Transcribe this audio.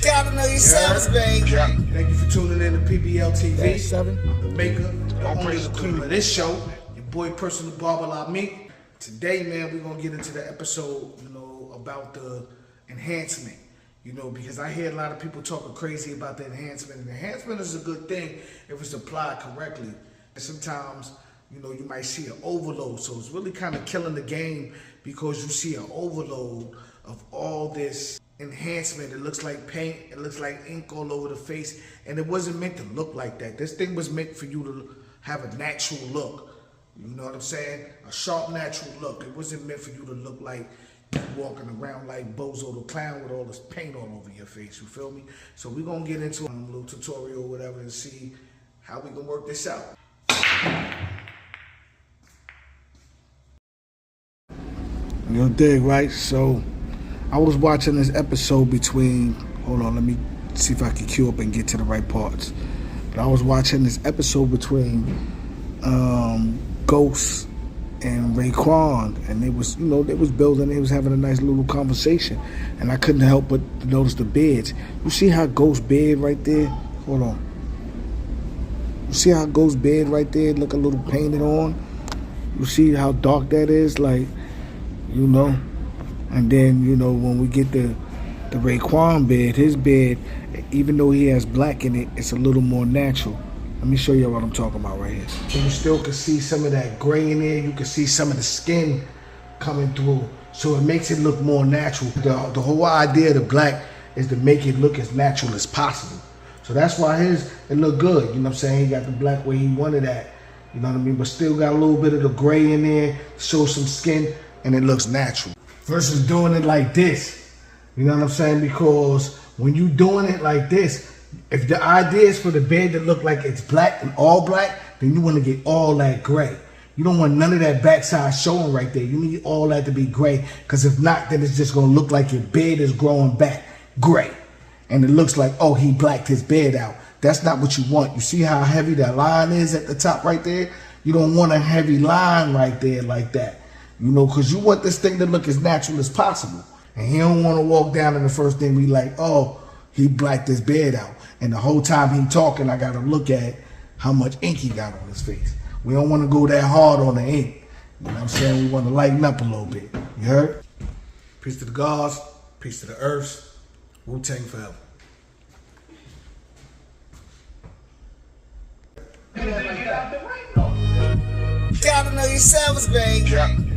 Gotta know yourselves, baby. Thank you for tuning in to PBL TV. I'm the maker, the owner, the cream of this show. Your boy, personal barber like me. Today, man, we're gonna get into the episode, about the enhancement. Because I hear a lot of people talking crazy about the enhancement. And enhancement is a good thing if it's applied correctly. And sometimes, you might see an overload. So it's really kind of killing the game because you see an overload of all this enhancement. It looks like paint, it looks like ink all over the face, and it wasn't meant to look like that. This thing was meant for you to have a natural look. You know what I'm saying? A sharp, natural look. It wasn't meant for you to look like you walking around like Bozo the Clown with all this paint all over your face. You feel me? So we're gonna get into a little tutorial or whatever and see how we can work this out. You'll dig, right? So I was watching this episode between, hold on, let me see if I can queue up and get to the right parts. But I was watching this episode between Ghost and Raekwon, and they was building, they was having a nice little conversation, and I couldn't help but notice the beds. You see how Ghost's bed right there? Hold on. You see how Ghost's bed right there look a little painted on? You see how dark that is, like, And then, when we get the Raekwon bed, his bed, even though he has black in it, it's a little more natural. Let me show you what I'm talking about right here. So you still can see some of that gray in there. You can see some of the skin coming through. So it makes it look more natural. The whole idea of the black is to make it look as natural as possible. So that's why it look good. You know what I'm saying? He got the black where he wanted that. You know what I mean? But still got a little bit of the gray in there, show some skin, and it looks natural. Versus doing it like this. You know what I'm saying? Because when you doing it like this, if the idea is for the bed to look like it's black and all black, then you want to get all that gray. You don't want none of that backside showing right there. You need all that to be gray, because if not, then it's just going to look like your bed is growing back gray. And it looks like, oh, he blacked his bed out. That's not what you want. You see how heavy that line is at the top right there? You don't want a heavy line right there like that. Because you want this thing to look as natural as possible. And he don't want to walk down and the first thing be like, oh, he blacked his bed out. And the whole time he talking, I got to look at how much ink he got on his face. We don't want to go that hard on the ink. You know what I'm saying? We want to lighten up a little bit. You heard? Peace to the gods. Peace to the earths. Wu-Tang forever. Gotta know yourselves, baby.